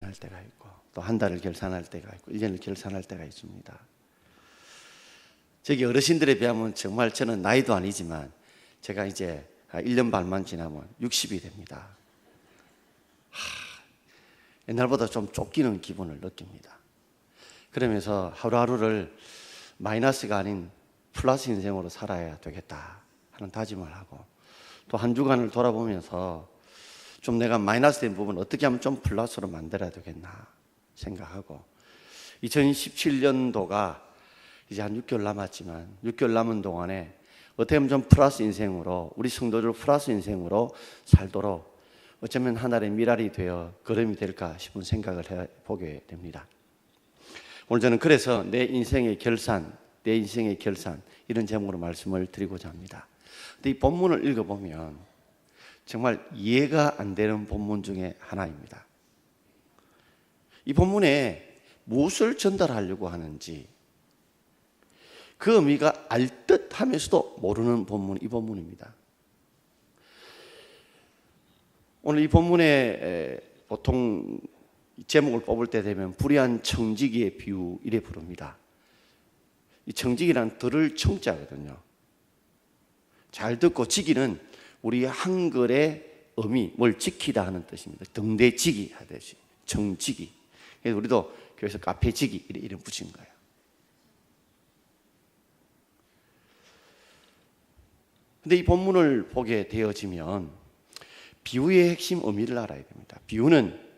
결산할 때가 있고, 또 한 달을 결산할 때가 있고, 1년을 결산할 때가 있습니다. 저기 어르신들에 비하면 정말 저는 나이도 아니지만 제가 이제 1년 반만 지나면 60이 됩니다. 옛날보다 좀 쫓기는 기분을 느낍니다. 그러면서 하루하루를 마이너스가 아닌 플러스 인생으로 살아야 되겠다 하는 다짐을 하고, 또 한 주간을 돌아보면서 좀 내가 마이너스 된 부분 어떻게 하면 좀 플러스로 만들어야 되겠나 생각하고, 2017년도가 이제 한 6개월 남았지만 6개월 남은 동안에 어떻게 하면 좀 플러스 인생으로, 우리 성도들 플러스 인생으로 살도록 어쩌면 하나의 미랄이 되어 걸음이 될까 싶은 생각을 해보게 됩니다. 오늘 저는 그래서 내 인생의 결산 이런 제목으로 말씀을 드리고자 합니다. 근데 이 본문을 읽어보면 정말 이해가 안 되는 본문 중에 하나입니다. 이 본문에 무엇을 전달하려고 하는지 그 의미가 알듯하면서도 모르는 본문이 이 본문입니다. 오늘 이 본문에 보통 제목을 뽑을 때 되면 불의한 청지기의 비유 이래 부릅니다. 이 청지기란 들을 청자거든요. 잘 듣고, 지기는 우리 한글의 의미, 뭘 지키다 하는 뜻입니다. 등대지기 하듯이 청지기. 그래서 우리도 교회에서 카페지기 이름 붙인 거예요. 근데 이 본문을 보게 되어지면 비유의 핵심 의미를 알아야 됩니다. 비유는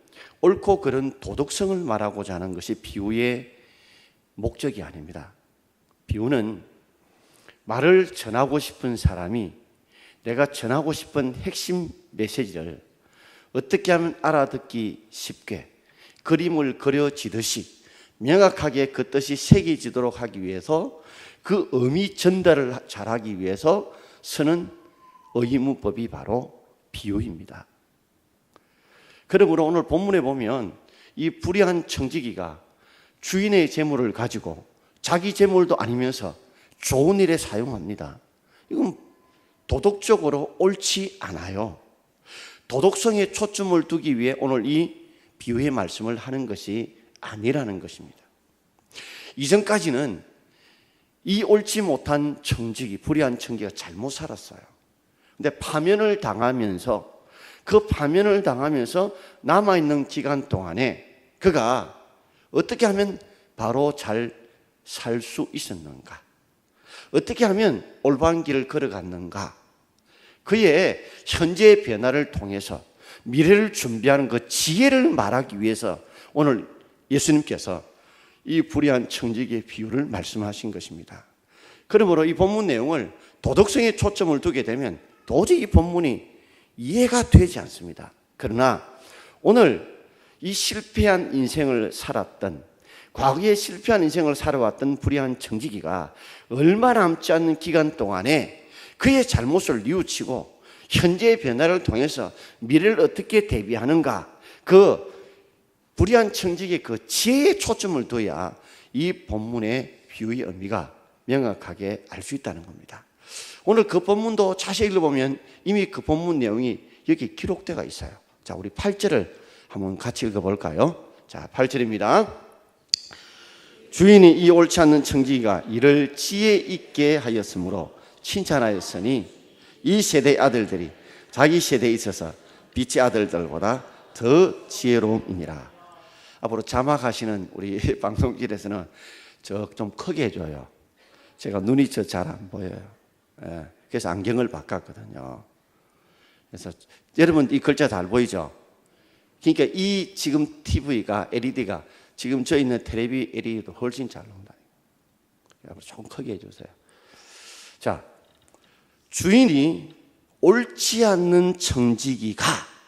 옳고 그른 도덕성을 말하고자 하는 것이 비유의 목적이 아닙니다. 비유는 말을 전하고 싶은 사람이 내가 전하고 싶은 핵심 메시지를 어떻게 하면 알아듣기 쉽게 그림을 그려지듯이 명확하게 그 뜻이 새겨지도록 하기 위해서, 그 의미 전달을 잘하기 위해서 쓰는 의문법이 바로 비유입니다. 그러므로 오늘 본문에 보면 이 불의한 청지기가 주인의 재물을 가지고 자기 재물도 아니면서 좋은 일에 사용합니다. 이건 도덕적으로 옳지 않아요. 도덕성에 초점을 두기 위해 오늘 이 비유의 말씀을 하는 것이 아니라는 것입니다. 이전까지는 이 옳지 못한 청지기, 불의한 청지기가 잘못 살았어요. 근데 파면을 당하면서, 그 파면을 당하면서 남아있는 기간 동안에 그가 어떻게 하면 바로 잘 살 수 있었는가, 어떻게 하면 올바른 길을 걸어갔는가, 그의 현재의 변화를 통해서 미래를 준비하는 그 지혜를 말하기 위해서 오늘 예수님께서 이 불의한 청지기의 비유를 말씀하신 것입니다. 그러므로 이 본문 내용을 도덕성에 초점을 두게 되면 도저히 이 본문이 이해가 되지 않습니다. 그러나 오늘 이 실패한 인생을 살았던, 과거에 실패한 인생을 살아왔던 불의한 청지기가 얼마 남지 않는 기간 동안에 그의 잘못을 뉘우치고 현재의 변화를 통해서 미래를 어떻게 대비하는가, 그 불의한 청지기의 그 지혜에 초점을 둬야 이 본문의 비유의 의미가 명확하게 알 수 있다는 겁니다. 오늘 그 본문도 자세히 읽어보면 이미 그 본문 내용이 여기 기록되어 있어요. 자, 우리 8절을 한번 같이 읽어볼까요? 자, 8절입니다. 주인이 이 옳지 않는 청지기가 이를 지혜 있게 하였으므로 칭찬하였으니 이 세대의 아들들이 자기 세대에 있어서 빛의 아들들보다 더 지혜로움이니라. 앞으로 자막하시는 우리 방송실에서는 저 좀 크게 해줘요. 제가 눈이 잘 안 보여요. 그래서 안경을 바꿨거든요. 그래서 여러분 이 글자 잘 보이죠? 그러니까 이 지금 TV가 LED가 지금 저 있는 텔레비 LED도 훨씬 잘 나온다. 조금 크게 해주세요. 자, 주인이 옳지 않는 청지기가,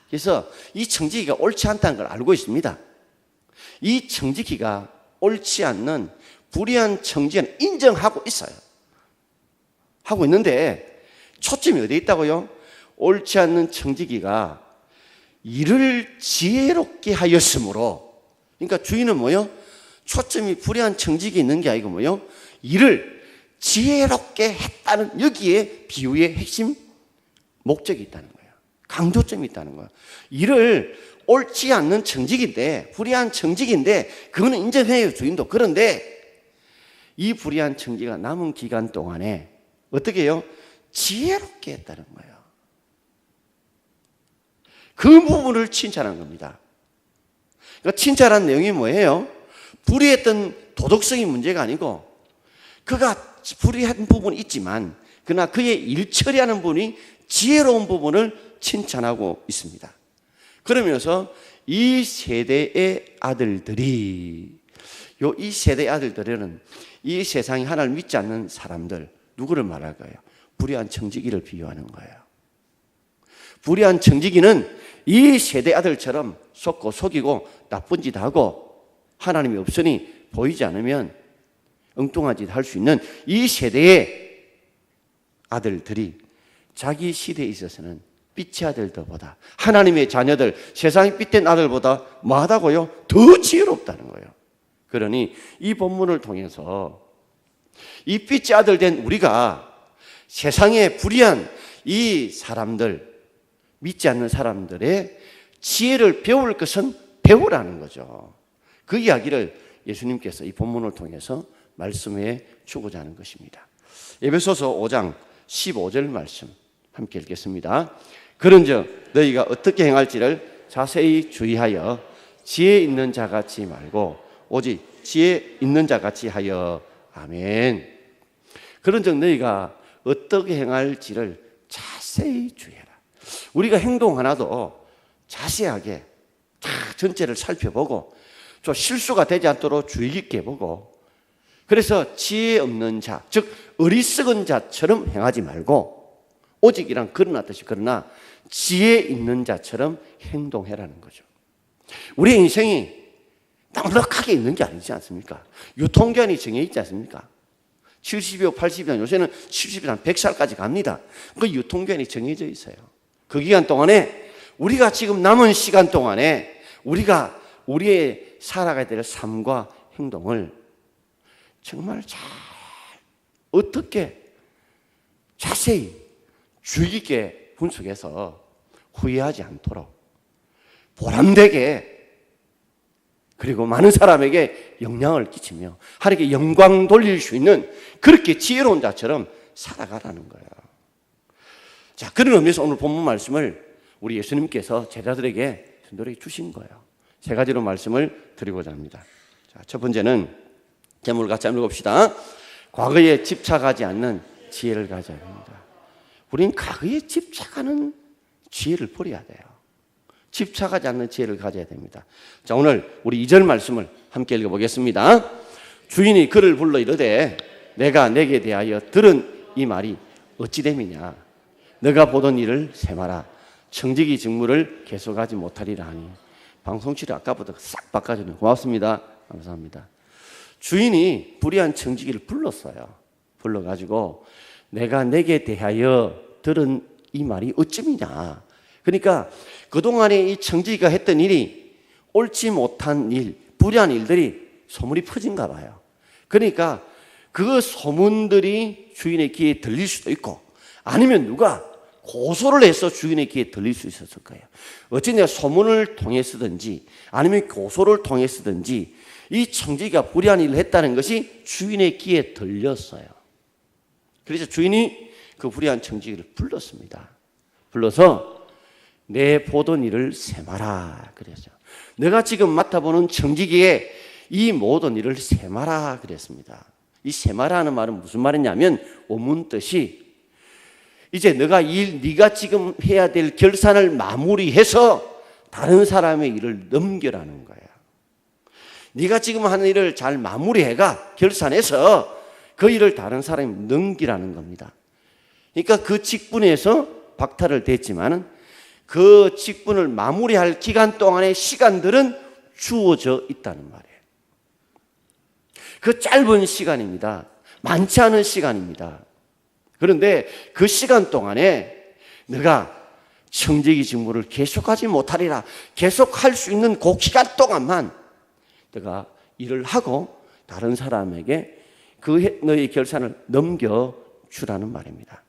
그래서 이 청지기가 옳지 않다는 걸 알고 있습니다. 이 청지기가 옳지 않는 불의한 청지기는 인정하고 있어요. 하고 있는데 초점이 어디에 있다고요? 옳지 않는 청지기가 이를 지혜롭게 하였으므로, 그러니까 주인은 뭐요? 초점이 불의한 청지기에 있는 게 아니고 뭐요? 이를 지혜롭게 했다는, 여기에 비유의 핵심 목적이 있다는 거예요. 강조점이 있다는 거예요. 이를 옳지 않는 청직인데, 불의한 청직인데, 그거는 인정해요, 주인도. 그런데 이 불의한 청지가 남은 기간 동안에 어떻게 해요? 지혜롭게 했다는 거예요. 그 부분을 칭찬한 겁니다. 그러니까 칭찬한 내용이 뭐예요? 불의했던 도덕성이 문제가 아니고, 그가 불의한 부분이 있지만 그러나 그의 일 처리하는 부분이 지혜로운 부분을 칭찬하고 있습니다. 그러면서 이 세대의 아들들이, 이 세대의 아들들은 이 세상에 하나를 믿지 않는 사람들, 누구를 말할 거예요? 불의한 청지기를 비유하는 거예요. 불의한 청지기는 이 세대 아들처럼 속고 속이고 나쁜 짓 하고 하나님이 없으니 보이지 않으면 엉뚱한 짓 할 수 있는 이 세대의 아들들이 자기 시대에 있어서는 빛의 아들들보다, 하나님의 자녀들, 세상의 빛된 아들보다 뭐하다고요? 더 지혜롭다는 거예요. 그러니 이 본문을 통해서 이 빛의 아들 된 우리가 세상에 불의한 이 사람들, 믿지 않는 사람들의 지혜를 배울 것은 배우라는 거죠. 그 이야기를 예수님께서 이 본문을 통해서 말씀해 주고자 하는 것입니다. 에베소서 5장 15절 말씀 함께 읽겠습니다. 그런즉 너희가 어떻게 행할지를 자세히 주의하여 지혜 있는 자같이 말고 오직 지혜 있는 자같이 하여. 아멘. 그런즉 너희가 어떻게 행할지를 자세히 주의해라. 우리가 행동 하나도 자세하게 다 전체를 살펴보고 좀 실수가 되지 않도록 주의 깊게 보고, 그래서 지혜 없는 자, 즉 어리석은 자처럼 행하지 말고 오직이란 그러나 뜻이, 그러나 지혜 있는 자처럼 행동해라는 거죠. 우리의 인생이 넉넉하게 있는 게 아니지 않습니까? 유통기한이 정해 있지 않습니까? 70여, 80년, 요새는 70년, 한 100살까지 갑니다. 그 유통기한이 정해져 있어요. 그 기간 동안에 우리가 지금 남은 시간 동안에 우리가 우리의 살아가야 될 삶과 행동을 정말 잘 어떻게 자세히 주의 깊게 분석해서 후회하지 않도록 보람되게, 그리고 많은 사람에게 영향을 끼치며 하나님께 영광 돌릴 수 있는 그렇게 지혜로운 자처럼 살아가라는 거예요. 자, 그런 의미에서 오늘 본문 말씀을 우리 예수님께서 제자들에게 전도해 주신 거예요. 세 가지로 말씀을 드리고자 합니다. 자, 첫 번째는 제목을 같이 한번 읽읍시다. 과거에 집착하지 않는 지혜를 가져야 합니다. 우리는 과거에 집착하는 지혜를 버려야 돼요. 집착하지 않는 지혜를 가져야 됩니다. 자, 오늘 우리 2절 말씀을 함께 읽어보겠습니다. 주인이 그를 불러 이르되 내가 내게 대하여 들은 이 말이 어찌 됨이냐. 너가 보던 일을 세마라. 청지기 직무를 계속하지 못하리라 하니. 방송실이 아까보다 싹 바꿔주네요. 고맙습니다. 감사합니다. 주인이 불의한 청지기를 불렀어요. 불러가지고 내가 내게 대하여 들은 이 말이 어찌미냐. 그러니까 그동안에 이 청지기가 했던 일이 옳지 못한 일, 불의한 일들이 소문이 퍼진가 봐요. 그러니까 그 소문들이 주인의 귀에 들릴 수도 있고, 아니면 누가 고소를 해서 주인의 귀에 들릴 수 있었을 거예요. 어쨌든 소문을 통해서든지 아니면 고소를 통해서든지 이 청지기가 불의한 일을 했다는 것이 주인의 귀에 들렸어요. 그래서 주인이 그 불의한 청지기를 불렀습니다. 불러서 내 보던 일을 세마라 그랬죠. 내가 지금 맡아보는 청지기의 이 모든 일을 세마라 그랬습니다. 이 세마라는 말은 무슨 말이냐면 원문 뜻이 이제 네가 지금 해야 될 결산을 마무리해서 다른 사람의 일을 넘겨라는 거야. 네가 지금 하는 일을 잘 마무리해가 결산해서 그 일을 다른 사람이 넘기라는 겁니다. 그러니까 그 직분에서 박탈을 됐지만은 그 직분을 마무리할 기간 동안의 시간들은 주어져 있다는 말이에요. 그 짧은 시간입니다. 많지 않은 시간입니다. 그런데 그 시간 동안에 내가 청지기 직무를 계속하지 못하리라. 계속할 수 있는 그 기간 동안만 내가 일을 하고 다른 사람에게 그 너의 결산을 넘겨주라는 말입니다.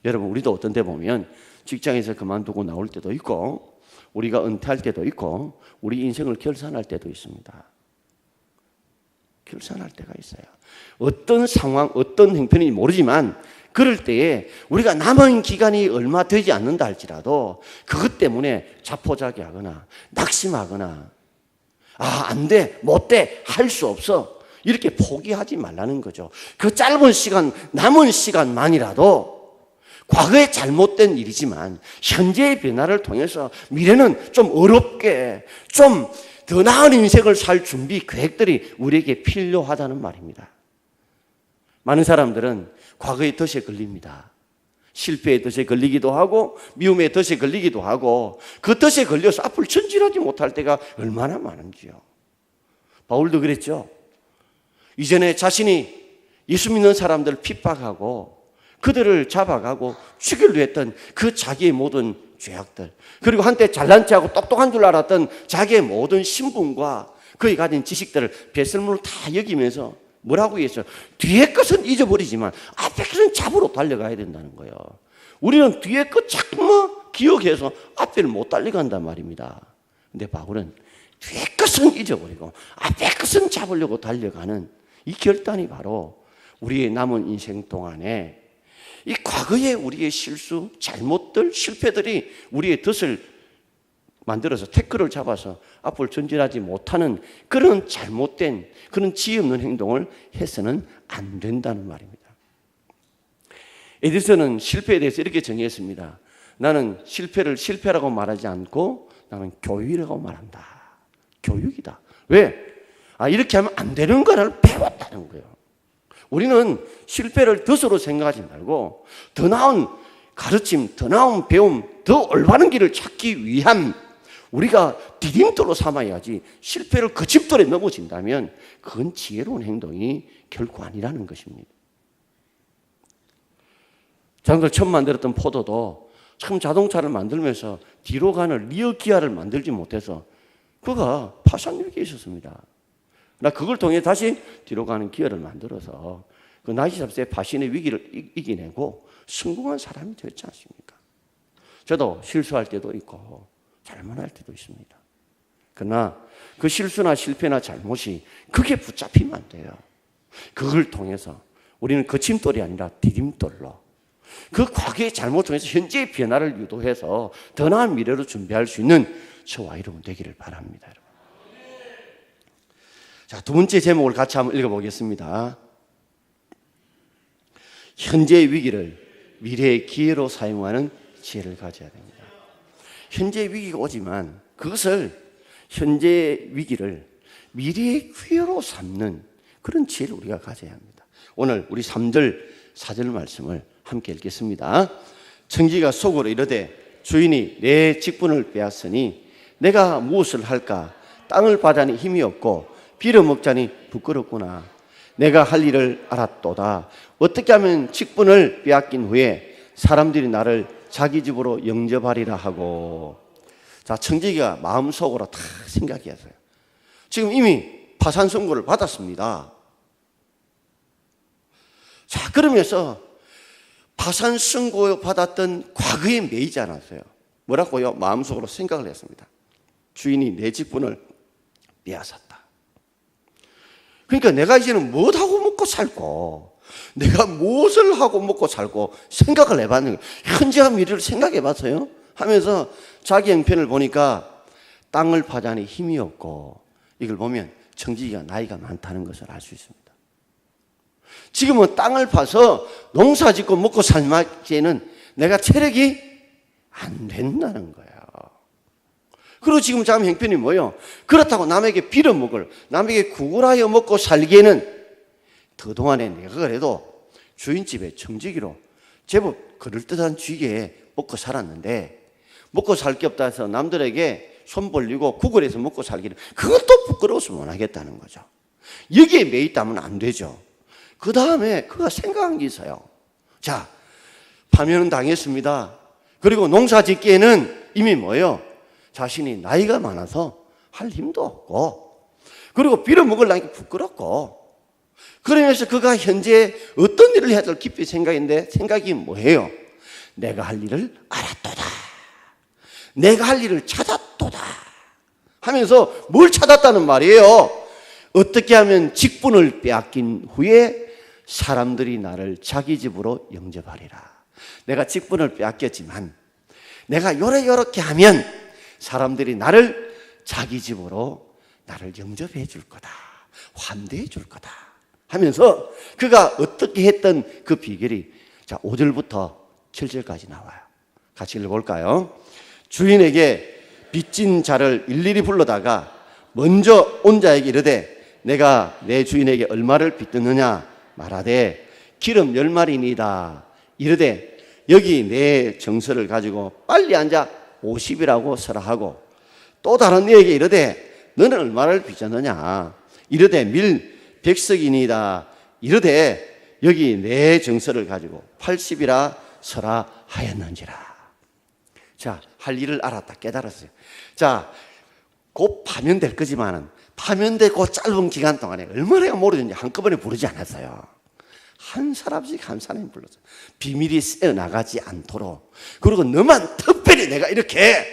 여러분, 우리도 어떤 데 보면 직장에서 그만두고 나올 때도 있고 우리가 은퇴할 때도 있고 우리 인생을 결산할 때도 있습니다. 결산할 때가 있어요. 어떤 상황, 어떤 형편인지 모르지만 그럴 때에 우리가 남은 기간이 얼마 되지 않는다 할지라도 그것 때문에 자포자기하거나 낙심하거나 안 돼, 못 돼, 할 수 없어 이렇게 포기하지 말라는 거죠. 그 짧은 시간, 남은 시간만이라도 과거의 잘못된 일이지만 현재의 변화를 통해서 미래는 좀 어렵게 좀 더 나은 인생을 살 준비 계획들이 우리에게 필요하다는 말입니다. 많은 사람들은 과거의 덫에 걸립니다. 실패의 덫에 걸리기도 하고 미움의 덫에 걸리기도 하고 그 덫에 걸려서 앞을 전진하지 못할 때가 얼마나 많은지요. 바울도 그랬죠. 이전에 자신이 예수 믿는 사람들을 핍박하고 그들을 잡아가고 죽이려 했던 그 자기의 모든 죄악들, 그리고 한때 잘난 체하고 똑똑한 줄 알았던 자기의 모든 신분과 그의 가진 지식들을 배설물로 다 여기면서 뭐라고 했어요? 뒤에 것은 잊어버리지만 앞에 것은 잡으러 달려가야 된다는 거예요. 우리는 뒤에 것 자꾸만 기억해서 앞에를 못 달려간단 말입니다. 근데 바울은 뒤에 것은 잊어버리고 앞에 것은 잡으려고 달려가는 이 결단이 바로 우리의 남은 인생 동안에 이 과거의 우리의 실수, 잘못들, 실패들이 우리의 덫을 만들어서 태클을 잡아서 앞을 전진하지 못하는 그런 잘못된 그런 지혜 없는 행동을 해서는 안 된다는 말입니다. 에디슨은 실패에 대해서 이렇게 정의했습니다. 나는 실패를 실패라고 말하지 않고 나는 교육이라고 말한다. 교육이다. 왜? 이렇게 하면 안 되는 거를 배웠다는 거예요. 우리는 실패를 덫으로 생각하지 말고 더 나은 가르침, 더 나은 배움, 더 올바른 길을 찾기 위한 우리가 디딤돌로 삼아야지 실패를 거침돌에 넘어진다면 그건 지혜로운 행동이 결코 아니라는 것입니다. 자기들 처음 만들었던 포도도 참 자동차를 만들면서 뒤로 가는 리어 기아를 만들지 못해서 그가 파산 위기에 있었습니다. 나 그걸 통해 다시 뒤로 가는 기어를 만들어서 그 나이 잡세 파신의 위기를 이겨내고 성공한 사람이 되었지 않습니까? 저도 실수할 때도 있고 잘못할 때도 있습니다. 그러나 그 실수나 실패나 잘못이 그게 붙잡히면 안 돼요. 그걸 통해서 우리는 거침돌이 아니라 디딤돌로 그 과거의 잘못 통해서 현재의 변화를 유도해서 더 나은 미래로 준비할 수 있는 저와 여러분 되기를 바랍니다. 여러분. 자, 두 번째 제목을 같이 한번 읽어보겠습니다. 현재의 위기를 미래의 기회로 사용하는 지혜를 가져야 됩니다. 현재의 위기가 오지만 그것을 현재의 위기를 미래의 기회로 삼는 그런 지혜를 우리가 가져야 합니다. 오늘 우리 3절 4절 말씀을 함께 읽겠습니다. 청지기가 속으로 이르되 주인이 내 직분을 빼앗으니 내가 무엇을 할까? 땅을 파자니 힘이 없고 빌어먹자니 부끄럽구나. 내가 할 일을 알았도다. 어떻게 하면 직분을 빼앗긴 후에 사람들이 나를 자기 집으로 영접하리라 하고. 자, 청지기가 마음속으로 다 생각했어요. 지금 이미 파산 선고를 받았습니다. 자, 그러면서 파산 선고 받았던 과거에 매이지 않았어요. 뭐라고요? 마음속으로 생각을 했습니다. 주인이 내 직분을 빼앗았다. 그러니까 내가 이제는 무엇하고 먹고 살고 내가 무엇을 하고 먹고 살고 생각을 해봤는 거예요. 현재와 미래를 생각해봤어요. 하면서 자기 형편을 보니까 땅을 파자니 힘이 없고, 이걸 보면 청지기가 나이가 많다는 것을 알 수 있습니다. 지금은 땅을 파서 농사 짓고 먹고 살기에는 내가 체력이 안 된다는 거예요. 그리고 지금 자기 형편이 뭐예요? 그렇다고 남에게 빌어먹을, 남에게 구걸하여 먹고 살기에는 그동안에 내가 그래도 주인집에 청지기로 제법 그럴듯한 쥐게 먹고 살았는데, 먹고 살 게 없다 해서 남들에게 손 벌리고 구걸해서 먹고 살기는 그것도 부끄러워서 못 하겠다는 거죠. 여기에 매있다면 안 되죠. 그 다음에 그가 생각한 게 있어요. 자, 파면은 당했습니다. 그리고 농사 짓기에는 이미 뭐예요? 자신이 나이가 많아서 할 힘도 없고, 그리고 빌어먹으려니까 부끄럽고, 그러면서 그가 현재 어떤 일을 해야 될 깊이 생각인데, 생각이 뭐예요? 내가 할 일을 알았도다. 내가 할 일을 찾았다. 하면서 뭘 찾았다는 말이에요? 어떻게 하면 직분을 빼앗긴 후에 사람들이 나를 자기 집으로 영접하리라. 내가 직분을 빼앗겼지만 내가 요렇게 하면 사람들이 나를 자기 집으로 나를 영접해 줄 거다. 환대해 줄 거다. 하면서 그가 어떻게 했던 그 비결이 자 5절부터 7절까지 나와요. 같이 읽어볼까요? 주인에게 빚진 자를 일일이 불러다가 먼저 온 자에게 이르되 내가 내 주인에게 얼마를 빚드느냐 말하되 기름 10마리니이다. 이르되 여기 내 정서를 가지고 빨리 앉아 50이라고 서라 하고 또 다른 이에게 이르되 너는 얼마를 빚었느냐 이르되 밀 100석이니이다. 이르되 여기 내 정서를 가지고 80이라 서라 하였는지라. 자, 할 일을 알았다 깨달았어요. 자, 곧 파면될 거지만은 파면되고 짧은 기간 동안에 얼마나 모르는지 한꺼번에 부르지 않았어요. 한 사람씩 한 사람이 불렀어요. 비밀이 새어나가지 않도록. 그리고 너만 특별히 내가 이렇게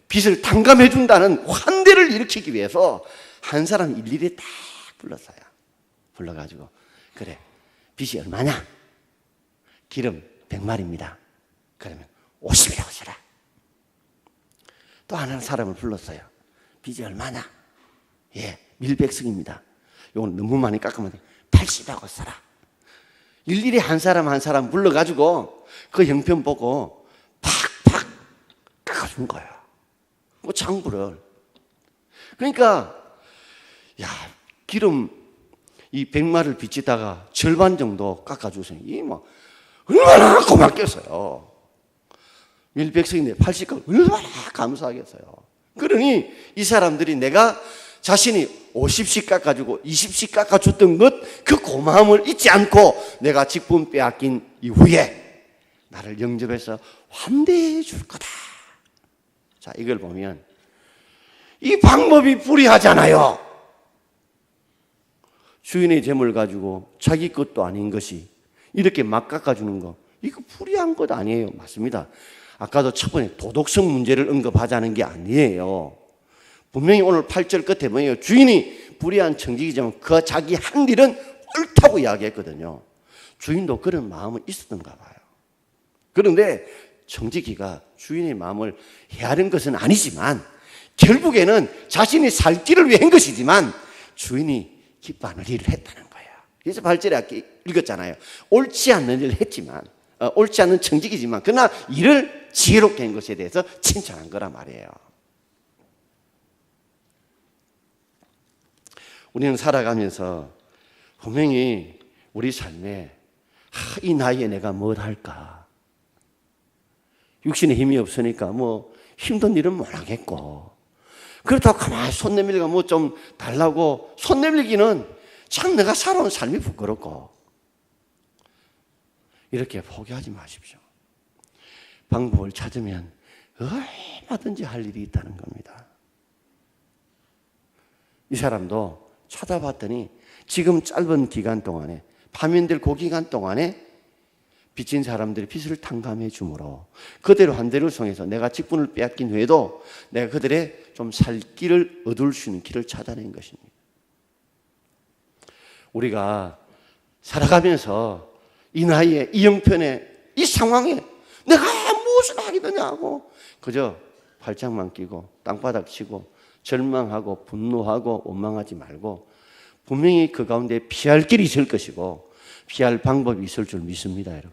빚을 탕감해 준다는 환대를 일으키기 위해서 한 사람 일일이 다 불렀어요. 불러가지고 그래 빚이 얼마냐? 기름 100마리입니다. 그러면 50이라고 써라. 또 하나 사람을 불렀어요. 빚이 얼마냐? 예, 밀 100석입니다. 이건 너무 많이 깎으면 80이라고 써라. 일일이 한 사람 한 사람 불러가지고 그 형편 보고 팍팍 깎아준 거예요. 그 장부를. 그러니까 야 기름 이 100마리를 빚지다가 절반 정도 깎아주세요. 이 뭐 얼마나 고맙겠어요. 밀 100석인데 80가 얼마나 감사하겠어요. 그러니 이 사람들이 내가 자신이 50씩 깎아주고 20씩 깎아줬던 것 그 고마움을 잊지 않고 내가 직분 빼앗긴 이후에 나를 영접해서 환대해 줄 거다. 자, 이걸 보면 이 방법이 불이하잖아요. 주인의 재물 가지고 자기 것도 아닌 것이 이렇게 막 깎아주는 거 이거 불이한 것 아니에요. 맞습니다. 아까도 첫 번째 도덕성 문제를 언급하자는 게 아니에요. 분명히 오늘 8절 끝에 뭐예요? 주인이 불의한 청지기지만 그 자기 한 일은 옳다고 이야기했거든요. 주인도 그런 마음은 있었던가 봐요. 그런데 청지기가 주인의 마음을 헤아린 것은 아니지만 결국에는 자신이 살 길을 위해 한 것이지만 주인이 기뻐하는 일을 했다는 거예요. 그래서 8절에 아까 읽었잖아요. 옳지 않는 일을 했지만 옳지 않는 청지기지만 그러나 일을 지혜롭게 한 것에 대해서 칭찬한 거란 말이에요. 우리는 살아가면서 분명히 우리 삶에 이 나이에 내가 뭘 할까? 육신에 힘이 없으니까 뭐 힘든 일은 못 하겠고 그렇다고 가만히 손 내밀기가 뭐 좀 달라고 손 내밀기는 참 내가 살아온 삶이 부끄럽고 이렇게 포기하지 마십시오. 방법을 찾으면 얼마든지 할 일이 있다는 겁니다. 이 사람도 찾아봤더니 지금 짧은 기간 동안에 파면될 그 기간 동안에 빚진 사람들이 빚을 탕감해 주므로 그대로 한 대를 통해서 내가 직분을 빼앗긴 후에도 내가 그들의 좀 살 길을 얻을 수 있는 길을 찾아낸 것입니다. 우리가 살아가면서 이 나이에 이 형편에 이 상황에 내가 무엇을 하게 되냐고 그저 팔짱만 끼고 땅바닥 치고 절망하고 분노하고 원망하지 말고 분명히 그 가운데 피할 길이 있을 것이고 피할 방법이 있을 줄 믿습니다, 여러분.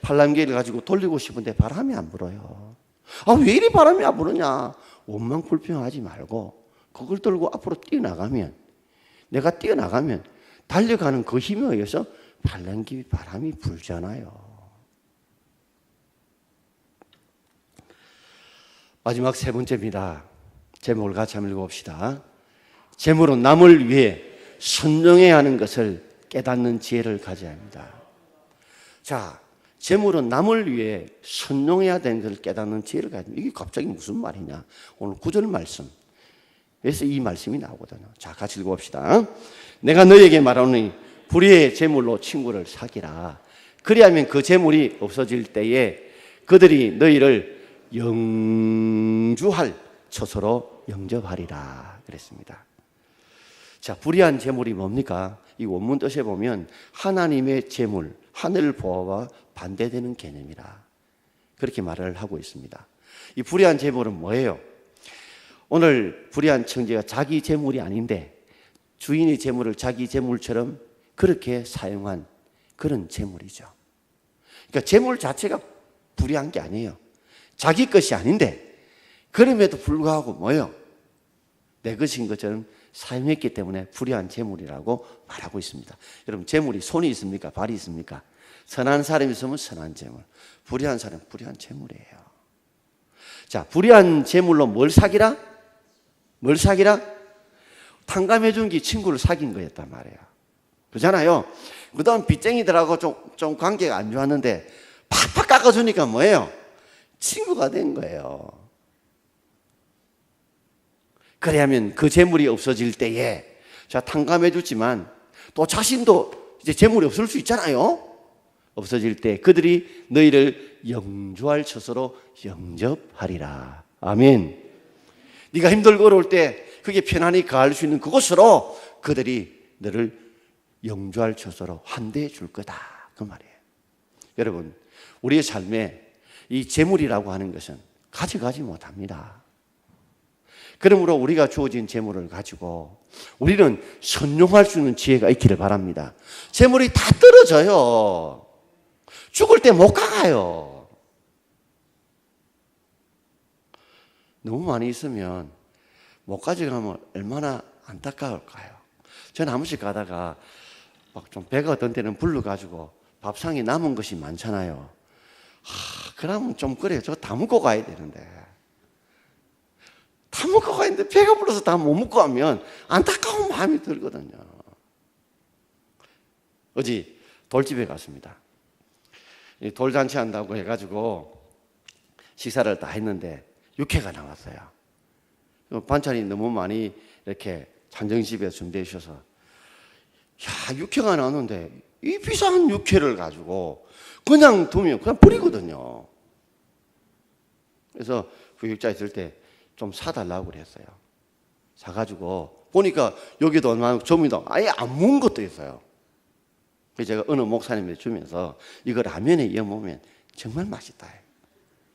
팔랑귀를 가지고 돌리고 싶은데 바람이 안 불어요. 아, 왜 이리 바람이 안 부르냐? 원망 불평하지 말고 그걸 들고 앞으로 뛰어나가면 내가 뛰어나가면 달려가는 그 힘에 의해서 팔랑귀 바람이 불잖아요. 마지막 세 번째입니다. 제목을 같이 한번 읽어봅시다. 재물은 남을 위해 선정해야 하는 것을 깨닫는 지혜를 가져야 합니다. 자, 재물은 남을 위해 선용해야 되는 것을 깨닫는 지혜를 가져야 합니다. 이게 갑자기 무슨 말이냐? 오늘 9절 말씀. 그래서 이 말씀이 나오거든요. 자, 같이 읽어봅시다. 내가 너에게 말하노니 불의의 재물로 친구를 사귀라. 그리하면 그 재물이 없어질 때에 그들이 너희를 영주할 처소로 영접하리라 그랬습니다. 자, 불의한 재물이 뭡니까? 이 원문 뜻에 보면 하나님의 재물, 하늘 보화와 반대되는 개념이라 그렇게 말을 하고 있습니다. 이 불의한 재물은 뭐예요? 오늘 불의한 청지가 자기 재물이 아닌데 주인의 재물을 자기 재물처럼 그렇게 사용한 그런 재물이죠. 그러니까 재물 자체가 불의한 게 아니에요. 자기 것이 아닌데 그럼에도 불구하고 뭐예요? 내 것인 것처럼 사용했기 때문에 불의한 재물이라고 말하고 있습니다. 여러분, 재물이 손이 있습니까? 발이 있습니까? 선한 사람이 있으면 선한 재물, 불의한 사람은 불의한 재물이에요. 자, 불의한 재물로 뭘 사기라? 뭘 사기라? 탕감해 준 게 친구를 사귄 거였단 말이에요. 그렇잖아요. 그 다음 빚쟁이들하고 좀 관계가 안 좋았는데 팍팍 깎아주니까 뭐예요? 친구가 된 거예요. 그래야면 그 재물이 없어질 때에 자, 탕감해 주지만 또 자신도 이제 재물이 없을 수 있잖아요. 없어질 때 그들이 너희를 영주할 처소로 영접하리라. 아멘. 네가 힘들고 어려울 때 그게 편안히 가할 수 있는 그곳으로 그들이 너를 영주할 처소로 환대해 줄 거다. 그 말이에요. 여러분, 우리의 삶에 이 재물이라고 하는 것은 가져가지 못합니다. 그러므로 우리가 주어진 재물을 가지고 우리는 선용할 수 있는 지혜가 있기를 바랍니다. 재물이 다 떨어져요. 죽을 때 못 가요. 너무 많이 있으면 못 가져가면 얼마나 안타까울까요? 저는 한 번씩 가다가 막 좀 배가 어떤 때는 불러가지고 밥상에 남은 것이 많잖아요. 그러면 좀 그래요. 저거 다 먹고 가야 되는데. 다 먹고 가야 되는데 배가 불러서 다 못 먹고 하면 안타까운 마음이 들거든요. 어제 돌집에 갔습니다. 돌잔치 한다고 해가지고 식사를 다 했는데 육회가 나왔어요. 반찬이 너무 많이 이렇게 잔정집에 준비해 주셔서 야, 육회가 나왔는데 이 비싼 육회를 가지고 그냥 두면 그냥 버리거든요. 그래서 구역자 있을 때 좀 사달라고 그랬어요. 사가지고 보니까 여기도 얼마나 좀이도 아예 안 먹은 것도 있어요. 그래서 제가 어느 목사님한테 주면서 이거 라면에 이어 먹으면 정말 맛있다.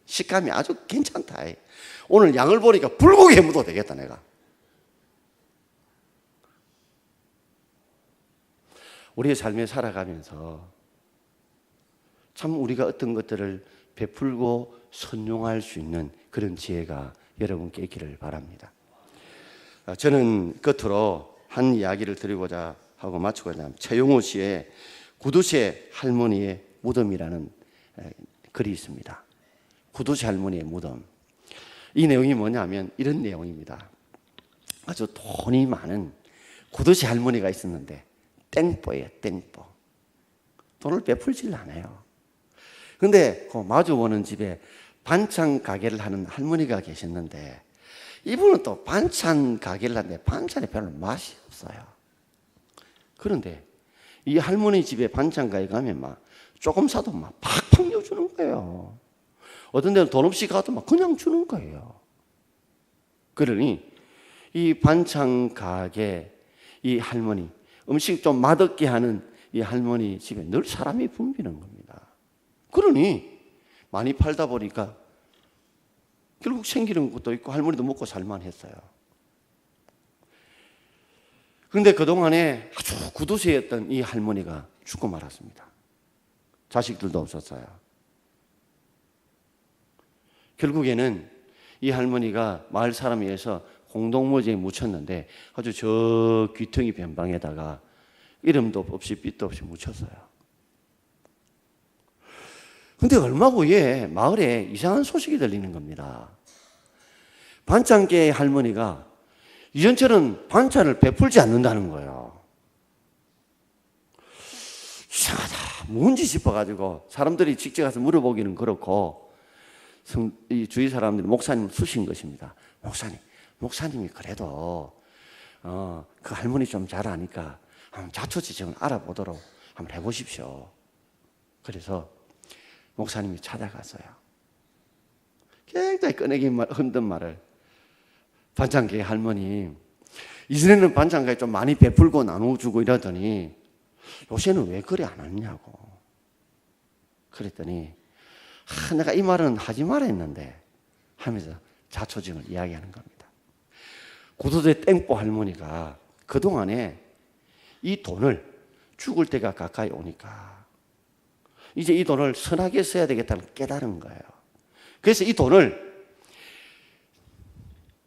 식감이 아주 괜찮다. 오늘 양을 보니까 불고기 해 먹어도 되겠다 내가. 우리의 삶에 살아가면서 참 우리가 어떤 것들을 베풀고 선용할 수 있는 그런 지혜가 여러분께 있기를 바랍니다. 저는 끝으로 한 이야기를 드리고자 하고 마치고자 합니다. 최용호 씨의 구두쇠 할머니의 무덤이라는 글이 있습니다. 구두쇠 할머니의 무덤. 이 내용이 뭐냐면 이런 내용입니다. 아주 돈이 많은 구두쇠 할머니가 있었는데 땡뽀예요, 땡뽀. 돈을 베풀질 않아요. 근데 그 마주보는 집에 반찬 가게를 하는 할머니가 계셨는데 이분은 또 반찬 가게를 하는데 반찬이 별로 맛이 없어요. 그런데 이 할머니 집에 반찬 가게 가면 막 조금 사도 막 팍팍 넣어주는 거예요. 어떤 데는 돈 없이 가도 막 그냥 주는 거예요. 그러니 이 반찬 가게 이 할머니 음식 좀 맛없게 하는 이 할머니 집에 늘 사람이 붐비는 겁니다. 그러니 많이 팔다 보니까 결국 생기는 것도 있고 할머니도 먹고 살만 했어요. 그런데 그동안에 아주 구두쇠였던 이 할머니가 죽고 말았습니다. 자식들도 없었어요. 결국에는 이 할머니가 마을 사람에 의해서 공동묘지에 묻혔는데 아주 저 귀퉁이 변방에다가 이름도 없이 빛도 없이 묻혔어요. 근데 얼마 후에 마을에 이상한 소식이 들리는 겁니다. 반찬계의 할머니가 이전처럼 반찬을 베풀지 않는다는 거예요. 이상하다. 뭔지 싶어가지고 사람들이 직접 가서 물어보기는 그렇고 이 주위 사람들이 목사님을 수신 것입니다. 목사님이 그래도 그 할머니 좀 잘 아니까 한번 자초지종을 알아보도록 한번 해보십시오. 그래서 목사님이 찾아갔어요. 굉장히 꺼내기 힘든 말을 반찬가게 할머니, 이전에는 반찬가게 좀 많이 베풀고 나눠주고 이러더니 요새는 왜 그래 안 하냐고. 그랬더니 내가 이 말은 하지 말아 했는데 하면서 자초지종을 이야기하는 겁니다. 구도대 땡보 할머니가 그동안에 이 돈을 죽을 때가 가까이 오니까 이제 이 돈을 선하게 써야 되겠다는 깨달은 거예요. 그래서 이 돈을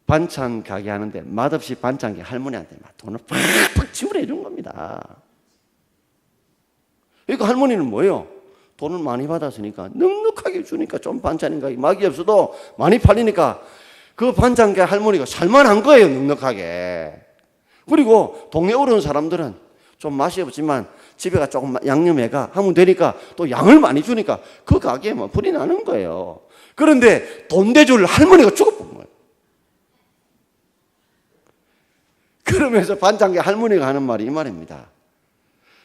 반찬 가게 하는데 맛없이 반찬 할머니한테 막 돈을 팍팍 지불해 준 겁니다. 그러니까 할머니는 뭐예요? 돈을 많이 받았으니까 넉넉하게 주니까 좀 반찬인가 막이 없어도 많이 팔리니까 그 반찬가 할머니가 살만한 거예요, 넉넉하게. 그리고 동네 어려운 사람들은 좀 맛이 없지만 집에 가 조금 양념해가 하면 되니까 또 양을 많이 주니까 그 가게에 뭐 불이 나는 거예요. 그런데 돈 대줄 할머니가 죽어본 거예요. 그러면서 반찬가게 할머니가 하는 말이 이 말입니다.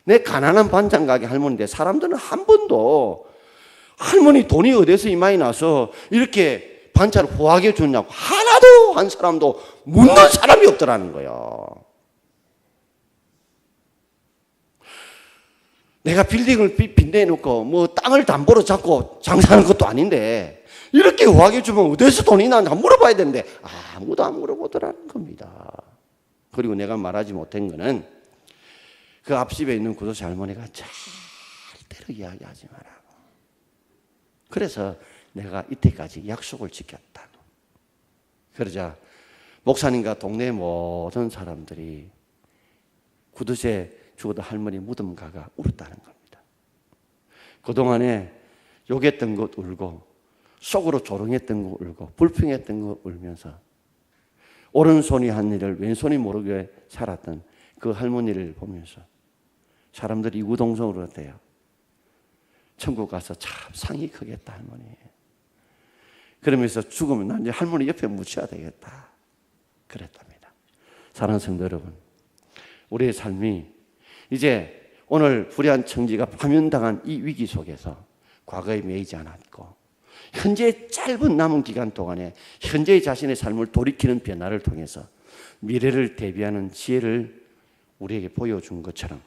내 가난한 반찬가게 할머니인데 사람들은 한 번도 할머니 돈이 어디서 이마에 나서 이렇게 반찬을 호하게 줬냐고 하나도 한 사람도 묻는 사람이 없더라는 거예요. 내가 빌딩을 빚내놓고 뭐 땅을 담보로 잡고 장사하는 것도 아닌데 이렇게 호하게 주면 어디서 돈이 나는지 물어봐야 되는데 아무도 안 물어보더라는 겁니다. 그리고 내가 말하지 못한 거는 그 앞집에 있는 구도시 할머니가 절대로 이야기하지 말라고. 그래서 내가 이때까지 약속을 지켰다고. 그러자 목사님과 동네 모든 사람들이 구도시에 죽어도 할머니 무덤 가가 울었다는 겁니다. 그동안에 욕했던 것 울고 속으로 조롱했던 거 울고 불평했던 거 울면서 오른손이 한 일을 왼손이 모르게 살았던 그 할머니를 보면서 사람들이 이구동성으로 했대요. 천국 가서 참 상이 크겠다 할머니. 그러면서 죽으면 난 이제 할머니 옆에 묻혀야 되겠다 그랬답니다. 사랑하는 성도 여러분, 우리의 삶이 이제 오늘 불의한 청지가 파면당한 이 위기 속에서 과거에 매이지 않았고 현재 짧은 남은 기간 동안에 현재의 자신의 삶을 돌이키는 변화를 통해서 미래를 대비하는 지혜를 우리에게 보여준 것처럼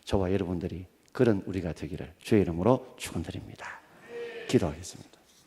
저와 여러분들이 그런 우리가 되기를 주의 이름으로 축원드립니다. 기도하겠습니다.